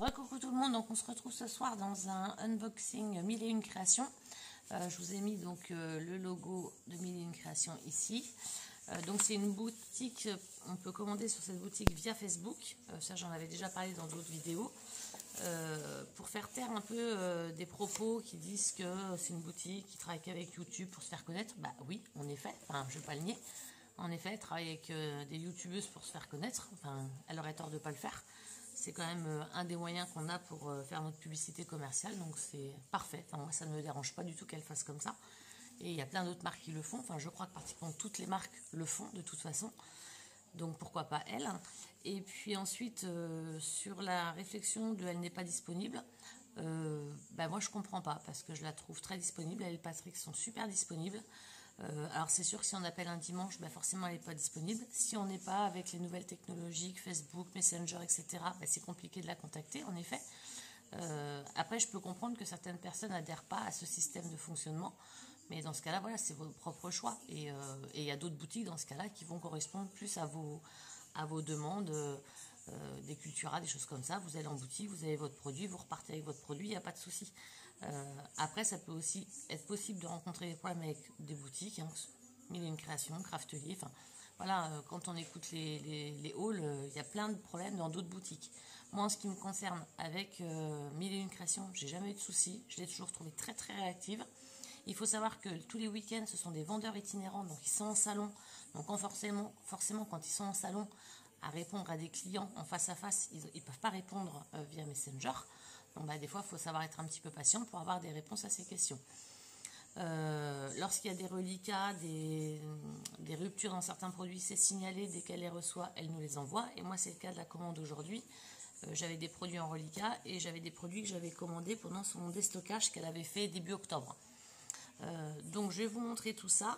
Coucou tout le monde, donc on se retrouve ce soir dans un unboxing 1001 créations. Je vous ai mis donc le logo de 1001 créations ici. Donc c'est une boutique, on peut commander sur cette boutique via Facebook. Ça j'en avais déjà parlé dans d'autres vidéos. Pour faire taire un peu des propos qui disent que c'est une boutique qui travaille qu'avec YouTube pour se faire connaître. Bah oui, en effet, enfin je ne vais pas le nier. En effet, travailler avec des youtubeuses pour se faire connaître, enfin elle aurait tort de ne pas le faire. C'est quand même un des moyens qu'on a pour faire notre publicité commerciale, donc c'est parfait. Enfin, moi, ça ne me dérange pas du tout qu'elle fasse comme ça. Et il y a plein d'autres marques qui le font. Enfin, je crois que pratiquement toutes les marques le font de toute façon. Donc pourquoi pas elle. Et puis ensuite, sur la réflexion de elle n'est pas disponible, moi je comprends pas parce que je la trouve très disponible. Elle et Patrick sont super disponibles. Alors c'est sûr que si on appelle un dimanche, forcément elle n'est pas disponible. Si on n'est pas avec les nouvelles technologies, Facebook, Messenger, etc., c'est compliqué de la contacter en effet. Après je peux comprendre que certaines personnes n'adhèrent pas à ce système de fonctionnement. Mais dans ce cas-là, voilà, c'est votre propre choix. Et il y a d'autres boutiques dans ce cas-là qui vont correspondre plus à vos demandes, des Cultura, des choses comme ça. Vous allez en boutique, vous avez votre produit, vous repartez avec votre produit, il n'y a pas de souci. Après, ça peut aussi être possible de rencontrer des problèmes avec des boutiques, 1001 créations, Craftelier, enfin voilà, quand on écoute les hauls, il y a plein de problèmes dans d'autres boutiques. Moi, en ce qui me concerne, avec 1001 créations, j'ai jamais eu de soucis, je l'ai toujours trouvée très très réactive. Il faut savoir que tous les week-ends, ce sont des vendeurs itinérants, donc ils sont en salon. Donc forcément, quand ils sont en salon, à répondre à des clients en face à face, ils ne peuvent pas répondre via Messenger. Donc des fois, il faut savoir être un petit peu patient pour avoir des réponses à ces questions. Lorsqu'il y a des reliquats, des ruptures dans certains produits, c'est signalé. Dès qu'elle les reçoit, elle nous les envoie. Et moi, c'est le cas de la commande aujourd'hui. J'avais des produits en reliquat et j'avais des produits que j'avais commandés pendant son déstockage qu'elle avait fait début octobre. Donc je vais vous montrer tout ça.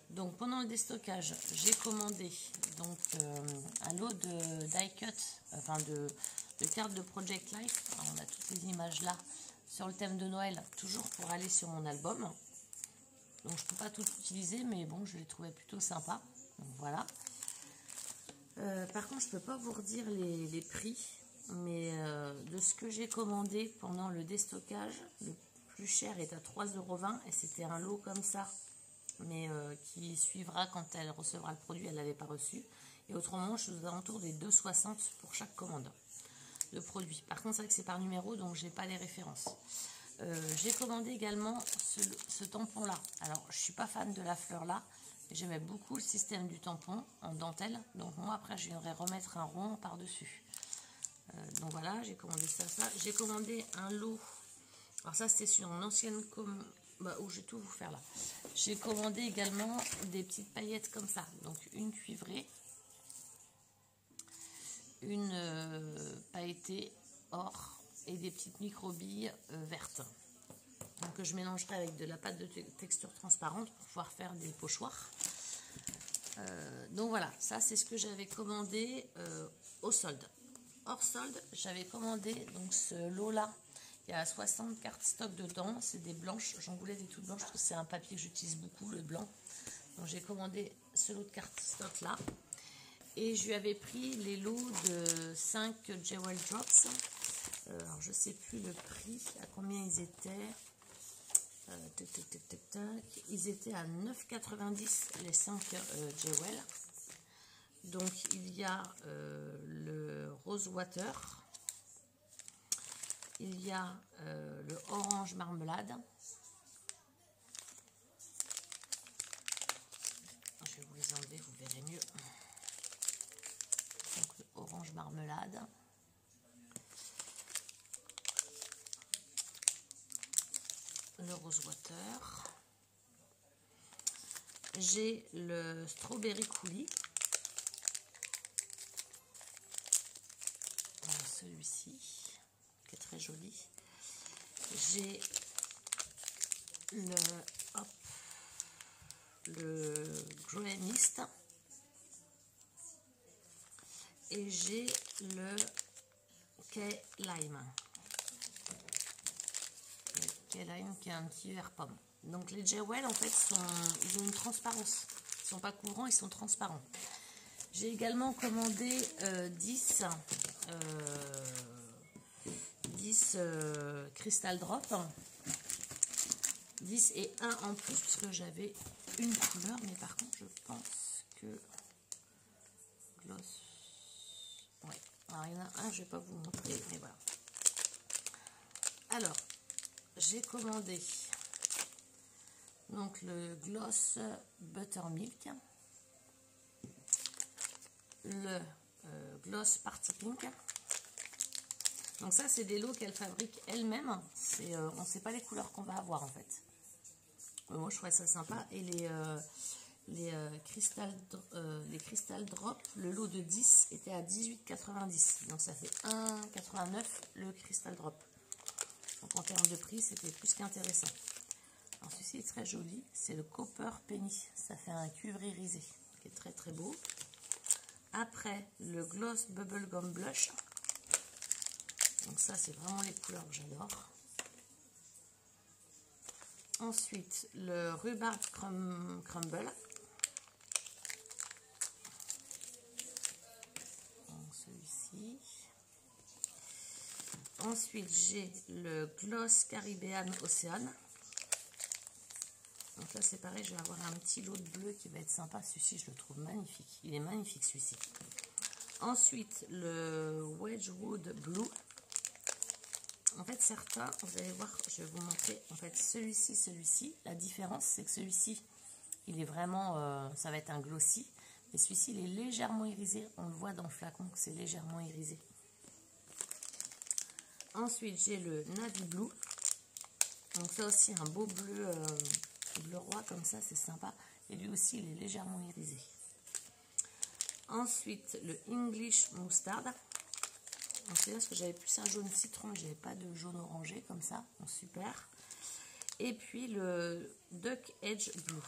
Donc pendant le déstockage, j'ai commandé donc un lot de die cut, enfin de cartes de Project Life. Alors, on a toutes les images là sur le thème de Noël, toujours pour aller sur mon album. Donc je peux pas tout utiliser, mais bon, je les trouvais plutôt sympa. Donc voilà. Par contre, je peux pas vous redire les prix, mais de ce que j'ai commandé pendant le déstockage, le plus cher est à 3,20 € et c'était un lot comme ça, mais qui suivra quand elle recevra le produit. Elle l'avait pas reçu, et autrement je suis aux alentours des 2,60 € pour chaque commande de produit. Par contre c'est vrai que c'est par numéro, donc j'ai pas les références. J'ai commandé également ce tampon là. Alors je suis pas fan de la fleur là, j'aimais beaucoup le système du tampon en dentelle, donc moi après je viendrai remettre un rond par dessus. Donc voilà, j'ai commandé ça. J'ai commandé un lot. Alors ça c'était sur une ancienne où je vais tout vous faire là. J'ai commandé également des petites paillettes comme ça. Donc une cuivrée, une pailletée or et des petites micro-billes vertes. Donc je mélangerai avec de la pâte de texture transparente pour pouvoir faire des pochoirs. Donc voilà, ça c'est ce que j'avais commandé au solde. Hors solde, j'avais commandé donc ce lot là. Il y a 60 cartes stock dedans, c'est des blanches, j'en voulais des toutes blanches parce que c'est un papier que j'utilise beaucoup, le blanc. Donc j'ai commandé ce lot de cartes stock là. Et je lui avais pris les lots de 5 Jewel Drops. Alors je sais plus le prix, à combien ils étaient. Ils étaient à 9,90 les 5 Jewel. Donc il y a le Rose Water. Il y a le orange marmelade. Je vais vous les enlever, vous verrez mieux. Donc le orange marmelade. Le rose water. J'ai le strawberry coulis. Voilà celui-ci. Qui est très joli. J'ai le Grey Mist et j'ai le Key Lime. Le Key Lime qui est un petit vert pomme. Donc les Jewel en fait ils ont une transparence. Ils ne sont pas couvrants, ils sont transparents. J'ai également commandé 10 10 Crystal Drop. 10 et 1 en plus, parce que j'avais une couleur, mais par contre, je pense que gloss. Ouais, alors il y en a un, je ne vais pas vous montrer, mais voilà. Alors, j'ai commandé donc le gloss Buttermilk, le gloss Party Pink. Donc ça, c'est des lots qu'elle fabrique elle-même. On ne sait pas les couleurs qu'on va avoir en fait. Moi, je trouvais ça sympa. Et les Crystal Drop, le lot de 10 était à 18,90. Donc ça fait 1,89 le Crystal Drop. Donc en termes de prix, c'était plus qu'intéressant. Alors ceci est très joli. C'est le Copper Penny. Ça fait un cuivre irisé qui est très très beau. Après, le Gloss Bubblegum Blush. Donc ça, c'est vraiment les couleurs que j'adore. Ensuite, le Rhubarb Crumble. Celui-ci. Ensuite, j'ai le Gloss Caribbean Ocean. Donc là, c'est pareil, je vais avoir un petit lot de bleu qui va être sympa. Celui-ci, je le trouve magnifique. Il est magnifique, celui-ci. Ensuite, le Wedgwood Blue. En fait, certains, vous allez voir, je vais vous montrer. En fait, celui-ci, la différence, c'est que celui-ci, il est vraiment, ça va être un glossy. Et celui-ci, il est légèrement irisé. On le voit dans le flacon que c'est légèrement irisé. Ensuite, j'ai le Navy Blue. Donc ça aussi, un beau bleu, bleu roi comme ça, c'est sympa. Et lui aussi, il est légèrement irisé. Ensuite, le English Mustard. Donc c'est là parce que j'avais plus un jaune citron, j'avais pas de jaune orangé comme ça, donc super. Et puis le Duck Edge Blue.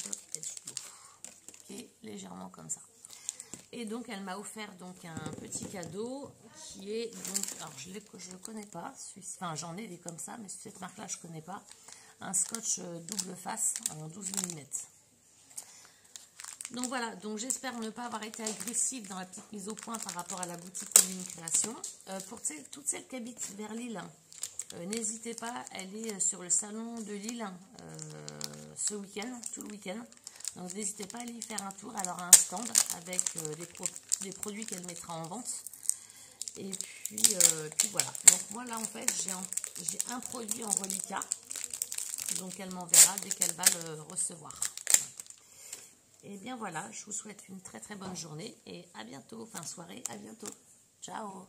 Duck Edge Blue, qui est légèrement comme ça. Et donc elle m'a offert donc un petit cadeau qui est donc, alors je le connais pas, enfin j'en ai des comme ça, mais cette marque là je connais pas. Un scotch double face en 12 mm. Donc voilà, donc j'espère ne pas avoir été agressive dans la petite mise au point par rapport à la boutique Commune Création. Pour toutes celles qui habitent vers Lille, n'hésitez pas, elle est sur le salon de Lille ce week-end, tout le week-end. Donc n'hésitez pas à aller y faire un tour, elle aura un stand avec des produits qu'elle mettra en vente. Et puis voilà, donc moi là en fait j'ai un produit en reliquat, donc elle m'enverra dès qu'elle va le recevoir. Et bien voilà, je vous souhaite une très très bonne journée et à bientôt, fin soirée, à bientôt. Ciao!